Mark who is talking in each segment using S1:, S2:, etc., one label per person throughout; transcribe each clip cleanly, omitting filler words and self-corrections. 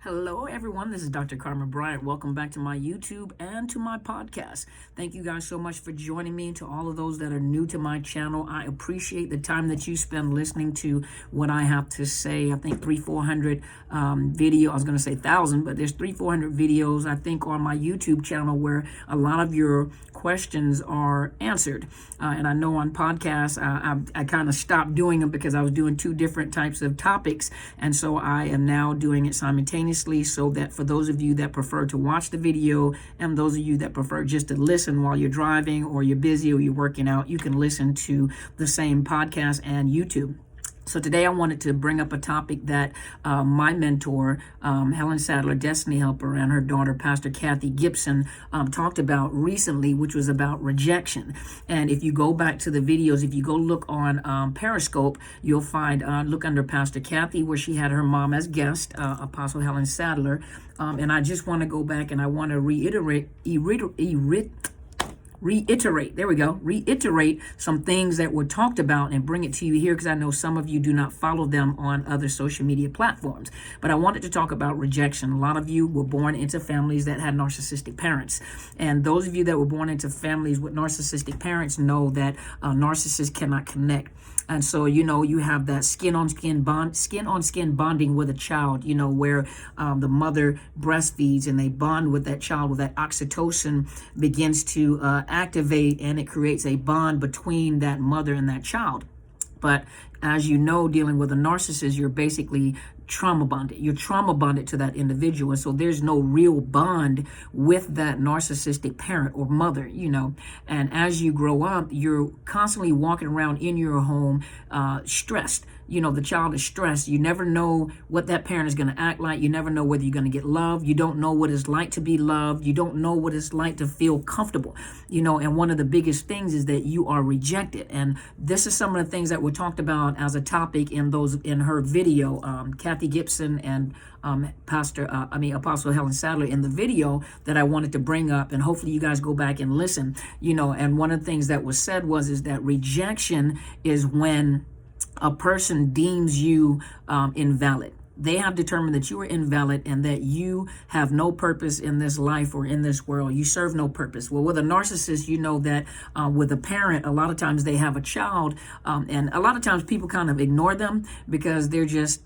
S1: Hello, everyone. This is Dr. Carmen Bryant. Welcome back to my YouTube and to my podcast. Thank you guys so much for joining me. To all of those that are new to my channel, I appreciate the time that you spend listening to what I have to say. I think 400 video. I was going to say 1,000, but there's 400 videos, I think, on my YouTube channel where a lot of your questions are answered. And I know on podcasts, I kind of stopped doing them because I was doing two different types of topics. And so I am now doing it simultaneously, so that for those of you that prefer to watch the video and those of you that prefer just to listen while you're driving or you're busy or you're working out, you can listen to the same podcast and YouTube. So today I wanted to bring up a topic that my mentor, Helen Sadler, Destiny Helper, and her daughter, Pastor Kathy Gibson, talked about recently, which was about rejection. And if you go back to the videos, if you go look on Periscope, you'll find, look under Pastor Kathy, where she had her mom as guest, Apostle Helen Sadler. And I just want to go back and I want to reiterate some things that were talked about and bring it to you here, because I know some of you do not follow them on other social media platforms. But I wanted to talk about rejection. A lot of you were born into families that had narcissistic parents. And those of you that were born into families with narcissistic parents know that narcissists cannot connect. And so, you have that skin on skin bonding with a child, where the mother breastfeeds and they bond with that child, with that oxytocin begins to activate, and it creates a bond between that mother and that child. But as you know, dealing with a narcissist, you're basically trauma bonded. You're trauma bonded to that individual. And so there's no real bond with that narcissistic parent or mother, And as you grow up, you're constantly walking around in your home stressed. The child is stressed. You never know what that parent is going to act like. You never know whether you're going to get loved. You don't know what it's like to be loved. You don't know what it's like to feel comfortable, and one of the biggest things is that you are rejected. And this is some of the things that were talked about as a topic in her video, Kathy Gibson and Apostle Helen Sadler in the video that I wanted to bring up, and hopefully you guys go back and listen, and one of the things that was said is that rejection is when a person deems you invalid. They have determined that you are invalid and that you have no purpose in this life or in this world. You serve no purpose. Well, with a narcissist, you know that with a parent, a lot of times they have a child, and a lot of times people kind of ignore them because they're just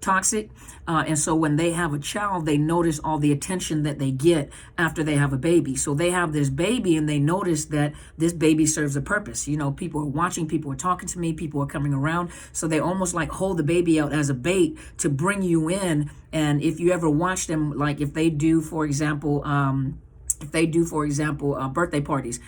S1: toxic. And so when they have a child, they notice all the attention that they get after they have a baby. So they have this baby and they notice that this baby serves a purpose. People are watching, people are talking to me, people are coming around. So they almost like hold the baby out as a bait to bring you in. And if you ever watch them, like if they do, for example, birthday parties,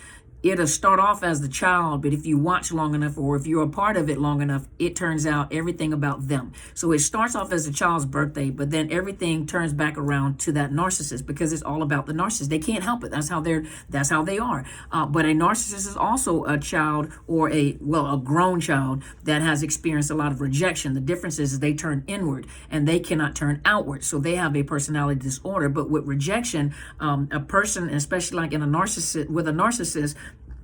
S1: it'll start off as the child, but if you watch long enough or if you're a part of it long enough, it turns out everything about them. So it starts off as the child's birthday, but then everything turns back around to that narcissist because it's all about the narcissist. They can't help it. That's how they are. But a narcissist is also a child or a grown child that has experienced a lot of rejection. The difference is they turn inward and they cannot turn outward. So they have a personality disorder. But with rejection, a person, especially like with a narcissist,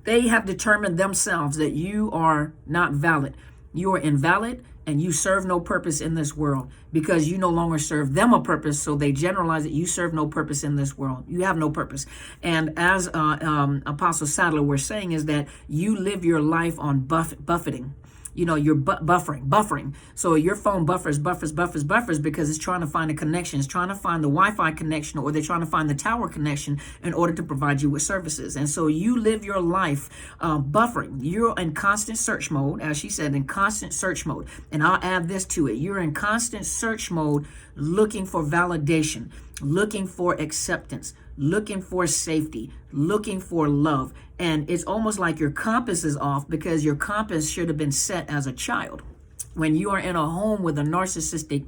S1: they have determined themselves that you are not valid. You are invalid and you serve no purpose in this world because you no longer serve them a purpose. So they generalize that you serve no purpose in this world. You have no purpose. And as Apostle Sadler was saying, is that you live your life on buffeting. You're buffering. So your phone buffers because it's trying to find a connection. It's trying to find the Wi-Fi connection, or they're trying to find the tower connection in order to provide you with services. And so you live your life buffering. You're in constant search mode, as she said, in constant search mode. And I'll add this to it. You're in constant search mode, looking for validation, looking for acceptance, looking for safety, looking for love. And it's almost like your compass is off because your compass should have been set as a child. When you are in a home with a narcissistic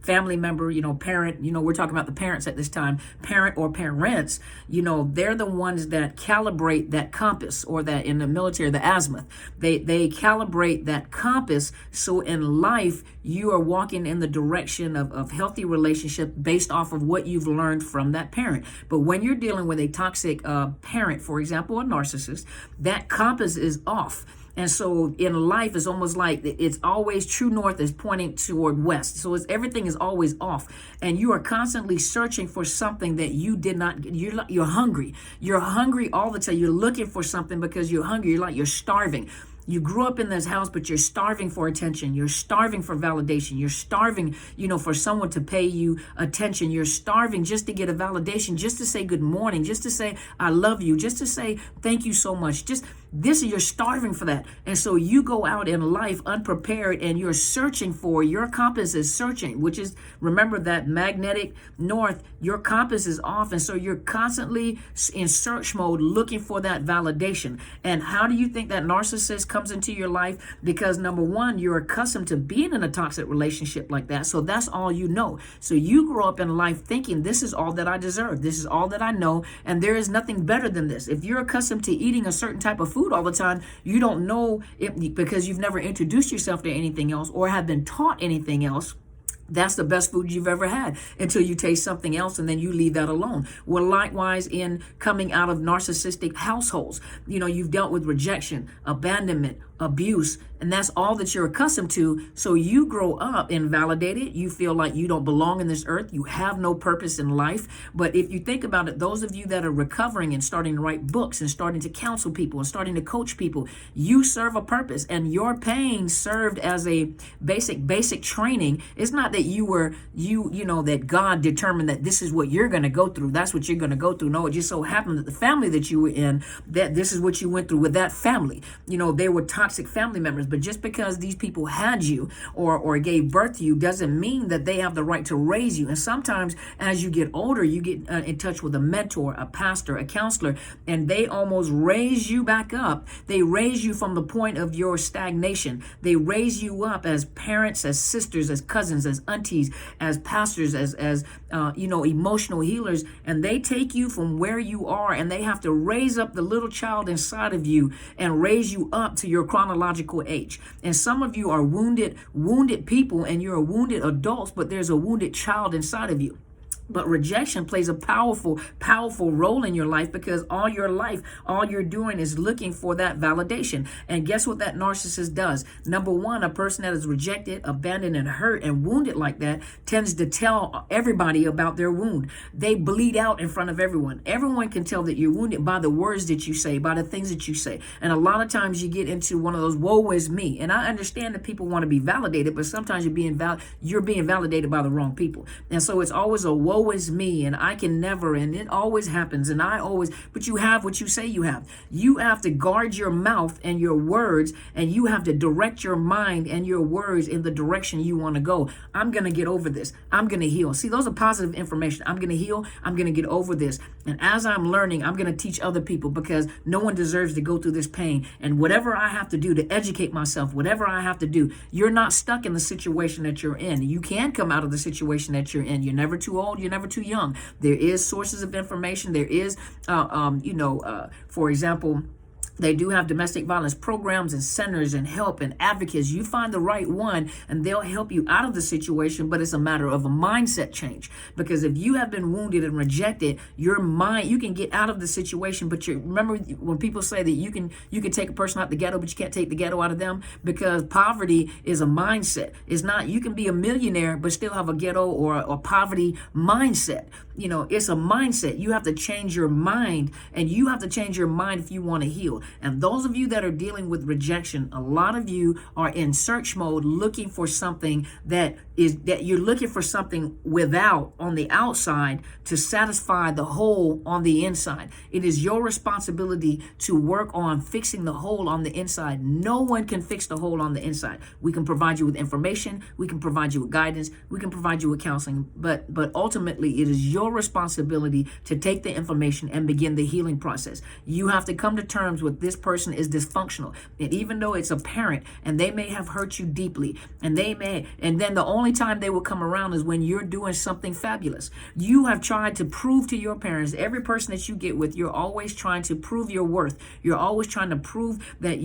S1: family member, parent, we're talking about the parents at this time, parent or parents, they're the ones that calibrate that compass, or that in the military, the azimuth. They calibrate that compass. So in life, you are walking in the direction of healthy relationship based off of what you've learned from that parent. But when you're dealing with a toxic parent, for example, a narcissist, that compass is off. And so in life, it's almost like it's always true north is pointing toward west. So everything is always off. And you are constantly searching for something that you did not get. You're hungry. You're hungry all the time. You're looking for something because you're hungry. You're starving. You grew up in this house, but you're starving for attention. You're starving for validation. You're starving, for someone to pay you attention. You're starving just to get a validation, just to say good morning, just to say I love you, just to say thank you so much. You're starving for that. And so you go out in life unprepared and you're searching for, your compass is searching, which is, remember that magnetic north, your compass is off. And so you're constantly in search mode looking for that validation. And how do you think that narcissist comes into your life? Because number one, you're accustomed to being in a toxic relationship like that. So that's all you know. So you grow up in life thinking this is all that I deserve. This is all that I know. And there is nothing better than this. If you're accustomed to eating a certain type of food all the time, you don't know it because you've never introduced yourself to anything else or have been taught anything else. That's the best food you've ever had until you taste something else and then you leave that alone. Well, likewise, in coming out of narcissistic households, you've dealt with rejection, abandonment, abuse, and that's all that you're accustomed to. So you grow up invalidated. You feel like you don't belong in this earth. You have no purpose in life. But if you think about it, those of you that are recovering and starting to write books and starting to counsel people and starting to coach people, you serve a purpose, and your pain served as a basic training. It's not that that God determined that this is what you're going to go through. That's what you're going to go through. No, it just so happened that the family that you were in, that this is what you went through with that family. They were toxic family members. But just because these people had you or gave birth to you doesn't mean that they have the right to raise you. And sometimes as you get older, you get in touch with a mentor, a pastor, a counselor, and they almost raise you back up. They raise you from the point of your stagnation. They raise you up as parents, as sisters, as cousins, as aunties, as pastors, as emotional healers. And they take you from where you are and they have to raise up the little child inside of you and raise you up to your chronological age. And some of you are wounded people and you're wounded adults, but there's a wounded child inside of you. But rejection plays a powerful role in your life because all your life, all you're doing is looking for that validation. And guess what that narcissist does? Number one, a person that is rejected, abandoned, and hurt and wounded like that tends to tell everybody about their wound. They bleed out in front of everyone. Everyone can tell that you're wounded by the words that you say, by the things that you say. And a lot of times you get into one of those woe is me. And I understand that people want to be validated, but sometimes you're being validated by the wrong people. And so it's always a woe is me, and I can never, and it always happens, and but you have what you say you have. You have to guard your mouth and your words, and you have to direct your mind and your words in the direction you want to go. I'm going to get over this. I'm going to heal. See, those are positive information. I'm going to heal. I'm going to get over this. And as I'm learning, I'm going to teach other people because no one deserves to go through this pain. And whatever I have to do to educate myself, whatever I have to do, you're not stuck in the situation that you're in. You can come out of the situation that you're in. You're never too old. You're never too young. There is sources of information. There is, for example, they do have domestic violence programs and centers and help and advocates. You find the right one and they'll help you out of the situation, but it's a matter of a mindset change. Because if you have been wounded and rejected, you can get out of the situation, but remember when people say that you can take a person out the ghetto, but you can't take the ghetto out of them, because poverty is a mindset. It's not, you can be a millionaire, but still have a ghetto or poverty mindset. It's a mindset. You have to change your mind, and you have to change your mind if you want to heal. And those of you that are dealing with rejection, a lot of you are in search mode looking for something that you're looking for something without on the outside to satisfy the hole on the inside. It is your responsibility to work on fixing the hole on the inside. No one can fix the hole on the inside. We can provide you with information. We can provide you with guidance. We can provide you with counseling. But ultimately, it is your responsibility to take the information and begin the healing process. You have to come to terms with this person is dysfunctional. And even though it's a parent and they may have hurt you deeply, and then the only time they will come around is when you're doing something fabulous. You have tried to prove to your parents, every person that you get with, you're always trying to prove your worth. You're always trying to prove that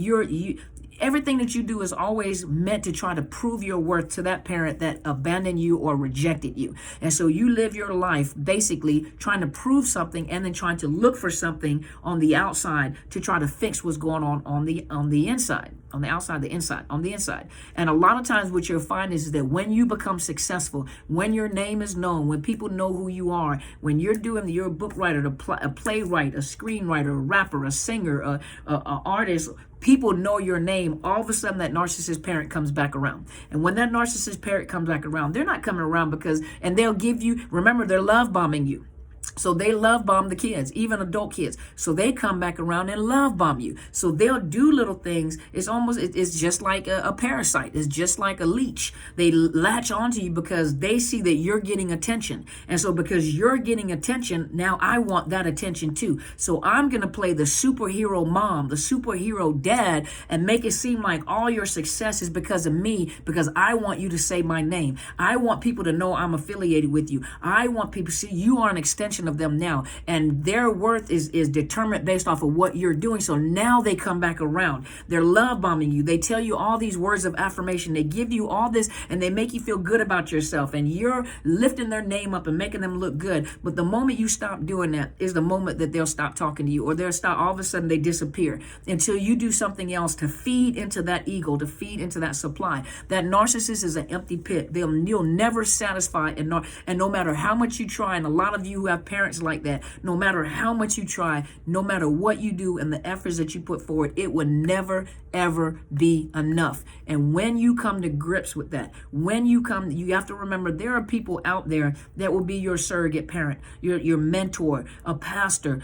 S1: everything that you do is always meant to try to prove your worth to that parent that abandoned you or rejected you. And so you live your life basically trying to prove something and then trying to look for something on the outside to try to fix what's going on the inside. on the outside, the inside, on the inside. And a lot of times what you'll find is that when you become successful, when your name is known, when people know who you are, when you're a book writer, a playwright, a screenwriter, a rapper, a singer, a artist, people know your name, all of a sudden that narcissist parent comes back around. And when that narcissist parent comes back around, they're not coming around and they'll give you, remember, they're love bombing you. So they love bomb the kids, even adult kids. So they come back around and love bomb you. So they'll do little things. It's just like a parasite. It's just like a leech. They latch onto you because they see that you're getting attention. And so because you're getting attention, now I want that attention too. So I'm going to play the superhero mom, the superhero dad, and make it seem like all your success is because of me, because I want you to say my name. I want people to know I'm affiliated with you. I want people to see you are an extension of them now, and their worth is determined based off of what you're doing. So now they come back around. They're love bombing you. They tell you all these words of affirmation. They give you all this, and they make you feel good about yourself, and you're lifting their name up and making them look good. But the moment you stop doing that is the moment that they'll stop talking to you, or they'll stop. All of a sudden they disappear until you do something else to feed into that ego, to feed into that supply. That narcissist is an empty pit. You'll never satisfy, and no matter how much you try, and a lot of you who have parents like that, no matter how much you try, no matter what you do and the efforts that you put forward, it would never, ever be enough. And when you come to grips with that, you have to remember there are people out there that will be your surrogate parent, your mentor, a pastor,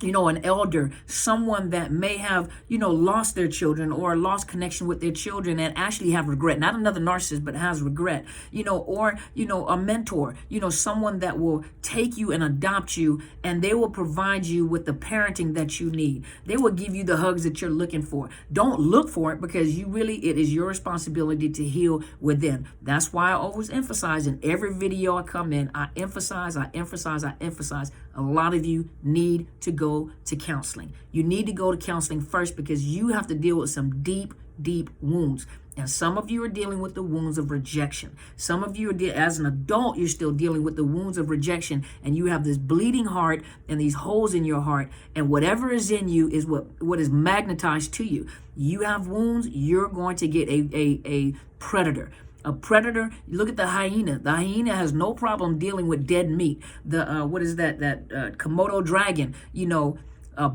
S1: an elder, someone that may have, lost their children or lost connection with their children and actually have regret. Not another narcissist, but has regret, or a mentor, someone that will take you and adopt you, and they will provide you with the parenting that you need. They will give you the hugs that you're looking for. Don't look for it, because it is your responsibility to heal within. That's why I always emphasize in every video I come in, I emphasize, a lot of you need to go to counseling. You need to go to counseling first, because you have to deal with some deep, deep wounds. And some of you are dealing with the wounds of rejection. Some of you as an adult, you're still dealing with the wounds of rejection, and you have this bleeding heart and these holes in your heart, and whatever is in you is what is magnetized to you. You have wounds, you're going to get a predator. A predator, look at the hyena. The hyena has no problem dealing with dead meat. The Komodo dragon,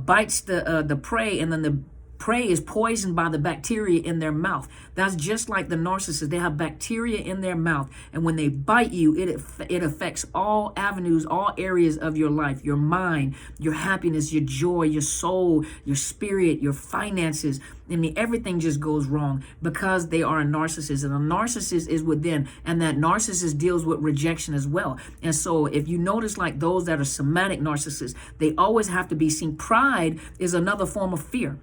S1: bites the prey, and then the prey is poisoned by the bacteria in their mouth. That's just like the narcissist. They have bacteria in their mouth, and when they bite you, it affects all avenues, all areas of your life, your mind, your happiness, your joy, your soul, your spirit, your finances. I mean, everything just goes wrong because they are a narcissist, and a narcissist is within, and that narcissist deals with rejection as well. And so if you notice, like those that are somatic narcissists, they always have to be seen. Pride is another form of fear.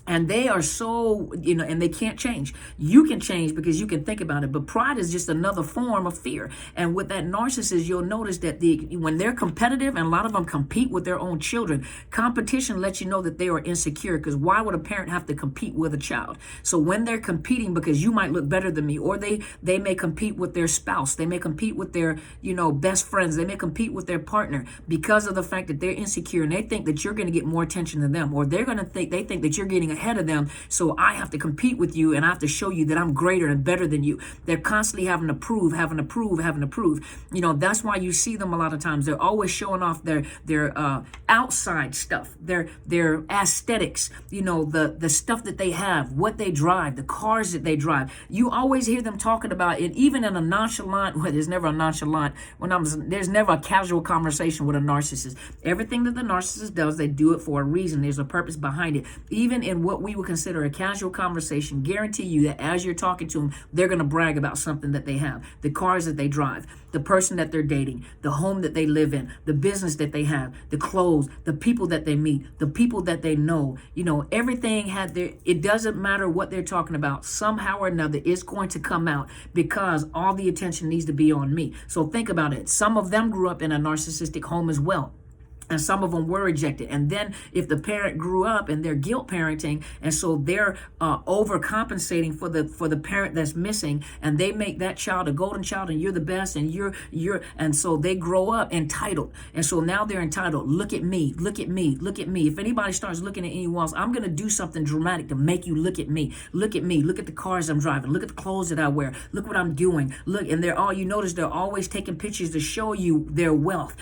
S1: And they are so, and they can't change. You can change because you can think about it. But pride is just another form of fear. And with that narcissist, you'll notice that when they're competitive, and a lot of them compete with their own children, competition lets you know that they are insecure, because why would a parent have to compete with a child? So when they're competing because you might look better than me, or they may compete with their spouse, they may compete with their, best friends, they may compete with their partner because of the fact that they're insecure, and they think that you're going to get more attention than them, or they think that you're getting ahead of them, so I have to compete with you, and I have to show you that I'm greater and better than you. They're constantly having to prove. That's why you see them a lot of times. They're always showing off their outside stuff, their aesthetics, the stuff that they have, what they drive, the cars that they drive. You always hear them talking about it, even in a nonchalant, there's never a casual conversation with a narcissist. Everything that the narcissist does, they do it for a reason. There's a purpose behind it. Even in what we would consider a casual conversation, guarantee you that as you're talking to them, they're going to brag about something that they have, the cars that they drive, the person that they're dating, the home that they live in, the business that they have, the clothes, the people that they meet, the people that they know. Everything it doesn't matter what they're talking about. Somehow or another, it's going to come out, because all the attention needs to be on me. So think about it. Some of them grew up in a narcissistic home as well. And some of them were rejected. And then if the parent grew up and they're guilt parenting, and so they're overcompensating for the parent that's missing, and they make that child a golden child, and you're the best, and and so they grow up entitled. And so now they're entitled. Look at me, look at me, look at me. If anybody starts looking at anyone else, I'm going to do something dramatic to make you look at me. Look at me. Look at the cars I'm driving. Look at the clothes that I wear. Look what I'm doing. Look, and you notice they're always taking pictures to show you their wealth.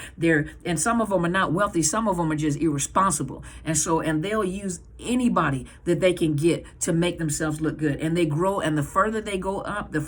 S1: And some of them are not wealthy. Some of them are just irresponsible. And they'll use anybody that they can get to make themselves look good. And they grow, and the further they go up, the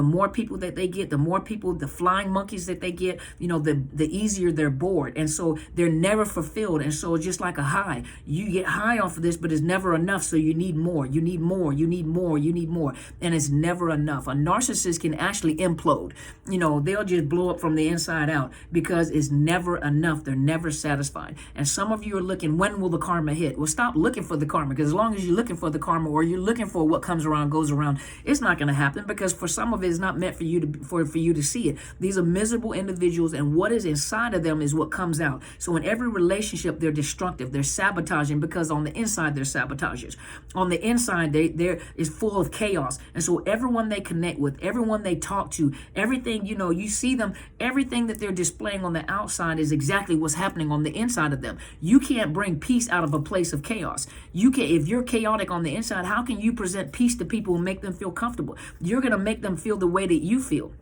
S1: more people that they get, the more people, the flying monkeys that they get, the easier they're bored. And so they're never fulfilled. And so it's just like a high. You get high off of this, but it's never enough. So you need more, you need more, you need more, you need more. And it's never enough. A narcissist can actually implode. They'll just blow up from the inside out because it's never enough. They're never satisfied. And some of you are looking, when will the karma hit? Well, stop looking for the karma, because as long as you're looking for the karma, or you're looking for what comes around goes around, it's not going to happen, because for some of it, it's not meant for you to see it. These are miserable individuals, and what is inside of them is what comes out. So in every relationship, they're destructive, they're sabotaging, because on the inside they're sabotagers. On the inside, they're is full of chaos. And so everyone they connect with, everyone they talk to, everything, you see them, everything that they're displaying on the outside is exactly what's happening on the inside of them. You can't bring peace out of a place of chaos. If you're chaotic on the inside, how can you present peace to people and make them feel comfortable? You're going to make them feel the way that you feel.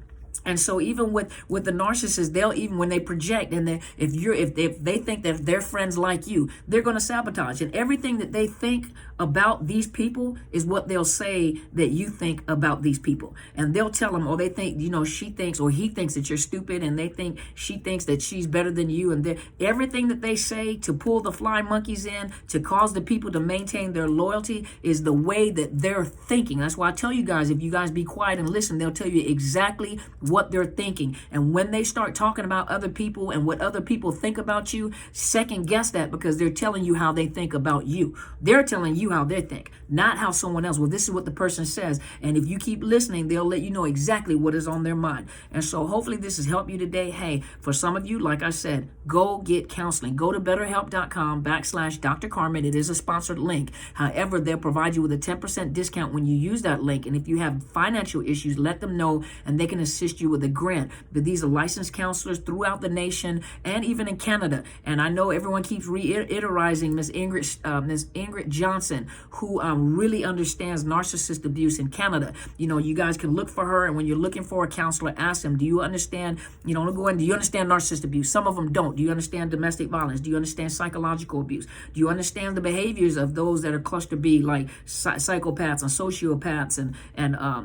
S1: And so even with the narcissists, they'll, even when they project, and if they think that their friends like you, they're going to sabotage. And everything that they think about these people is what they'll say that you think about these people. And they'll tell them, or they think, she thinks, or he thinks that you're stupid, and they think she thinks that she's better than you. And everything that they say to pull the fly monkeys in, to cause the people to maintain their loyalty, is the way that they're thinking. That's why I tell you guys, if you guys be quiet and listen, they'll tell you exactly what they're thinking. And when they start talking about other people and what other people think about you, second guess that, because they're telling you how they think about you. They're telling you how they think, not how someone else. Well, this is what the person says. And if you keep listening, they'll let you know exactly what is on their mind. And so hopefully this has helped you today. Hey, for some of you, like I said, go get counseling. Go to betterhelp.com/Dr. Carmen. It is a sponsored link. However, they'll provide you with a 10% discount when you use that link. And if you have financial issues, let them know, and they can assist you with a grant. But these are licensed counselors throughout the nation and even in Canada. And I know everyone keeps reiterating Miss Ingrid Johnson, who really understands narcissist abuse in Canada. You guys can look for her, and when you're looking for a counselor, ask them, do you understand, do you understand narcissist abuse? Some of them don't. Do you understand domestic violence? Do you understand psychological abuse? Do you understand the behaviors of those that are cluster B, like psychopaths and sociopaths and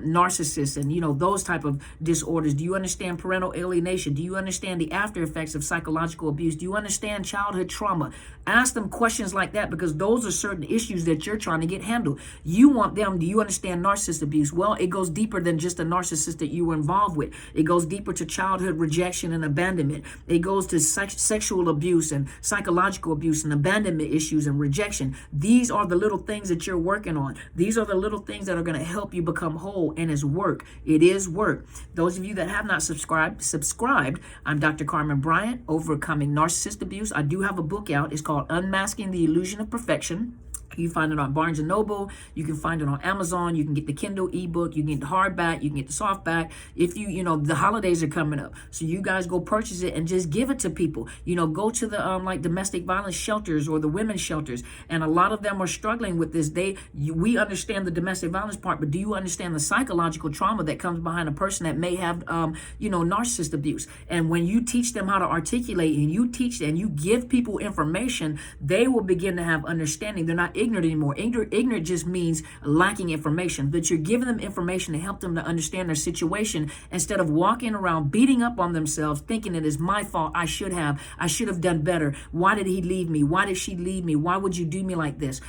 S1: narcissists and, those type of disorders? Do you understand parental alienation? Do you understand the after effects of psychological abuse? Do you understand childhood trauma? Ask them questions like that, because those are certain issues that you're trying to get handled. You want them, do you understand narcissist abuse? Well, it goes deeper than just a narcissist that you were involved with. It goes deeper to childhood rejection and abandonment. It goes to sexual abuse and psychological abuse and abandonment issues and rejection. These are the little things that you're working on. These are the little things that are going to help you become whole, and it's work. It is work. Those of you that have not subscribed, I'm Dr. Carmen Bryant, Overcoming Narcissist Abuse. I do have a book out. It's called Unmasking the Illusion of Perfection. You can find it on Barnes & Noble. You can find it on Amazon. You can get the Kindle ebook. You can get the hardback. You can get the softback. If the holidays are coming up, so you guys go purchase it and just give it to people. Go to the like domestic violence shelters or the women's shelters, and a lot of them are struggling with this. We understand the domestic violence part, but do you understand the psychological trauma that comes behind a person that may have narcissist abuse? And when you teach them how to articulate, and you teach and you give people information, they will begin to have understanding. They're not ignorant anymore. Ignorant just means lacking information, but you're giving them information to help them to understand their situation, instead of walking around beating up on themselves, thinking it is my fault. I should have done better. Why did he leave me? Why did she leave me? Why would you do me like this?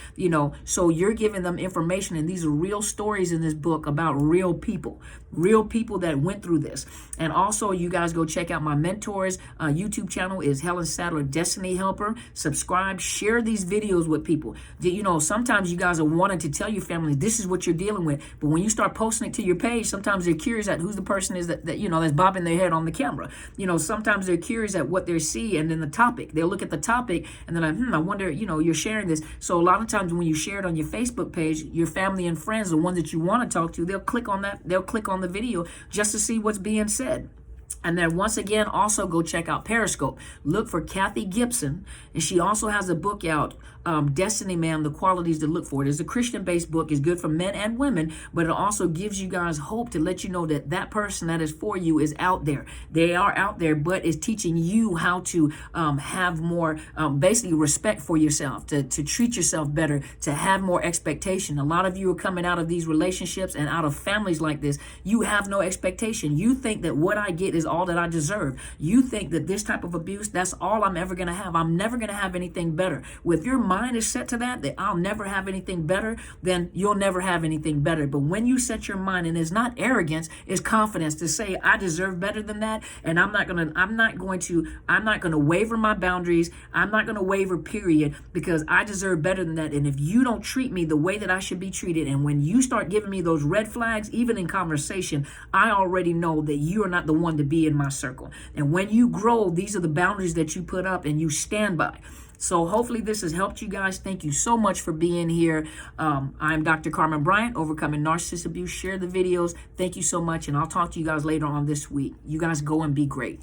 S1: So you're giving them information, and these are real stories in this book about real people that went through this. And also, you guys go check out my mentors. YouTube channel is Helen Sadler, Destiny Helper. Subscribe, share these videos with people. sometimes you guys are wanting to tell your family this is what you're dealing with, but when you start posting it to your page, sometimes they're curious at who's the person is that that's bobbing their head on the camera. Sometimes they're curious at what they see, and then the topic. They'll look at the topic and they're like, I wonder, you're sharing this. So a lot of times when you share it on your Facebook page, your family and friends, the ones that you want to talk to, they'll click on that. They'll click on the video just to see what's being said. And then once again, also go check out Periscope. Look for Kathy Gibson, and she also has a book out, Destiny Man, The Qualities to Look For. It is a Christian-based book. It's good for men and women, but it also gives you guys hope to let you know that that person that is for you is out there. They are out there, but it's teaching you how to have more, basically respect for yourself, to treat yourself better, to have more expectation. A lot of you are coming out of these relationships and out of families like this. You have no expectation. You think that what I get is all that I deserve. You think that this type of abuse, that's all I'm ever going to have. I'm never going to have anything better. Well, if your mind is set to that I'll never have anything better, then you'll never have anything better. But when you set your mind, and it's not arrogance, it's confidence to say, I deserve better than that, and I'm not going to waver my boundaries. I'm not going to waver, period, because I deserve better than that. And if you don't treat me the way that I should be treated, and when you start giving me those red flags, even in conversation, I already know that you are not the one to be in my circle. And when you grow, these are the boundaries that you put up and you stand by. So hopefully this has helped you guys. Thank you so much for being here. I'm Dr. Carmen Bryant, Overcoming Narcissist Abuse. Share the videos. Thank you so much, and I'll talk to you guys later on this week. You guys go and be great.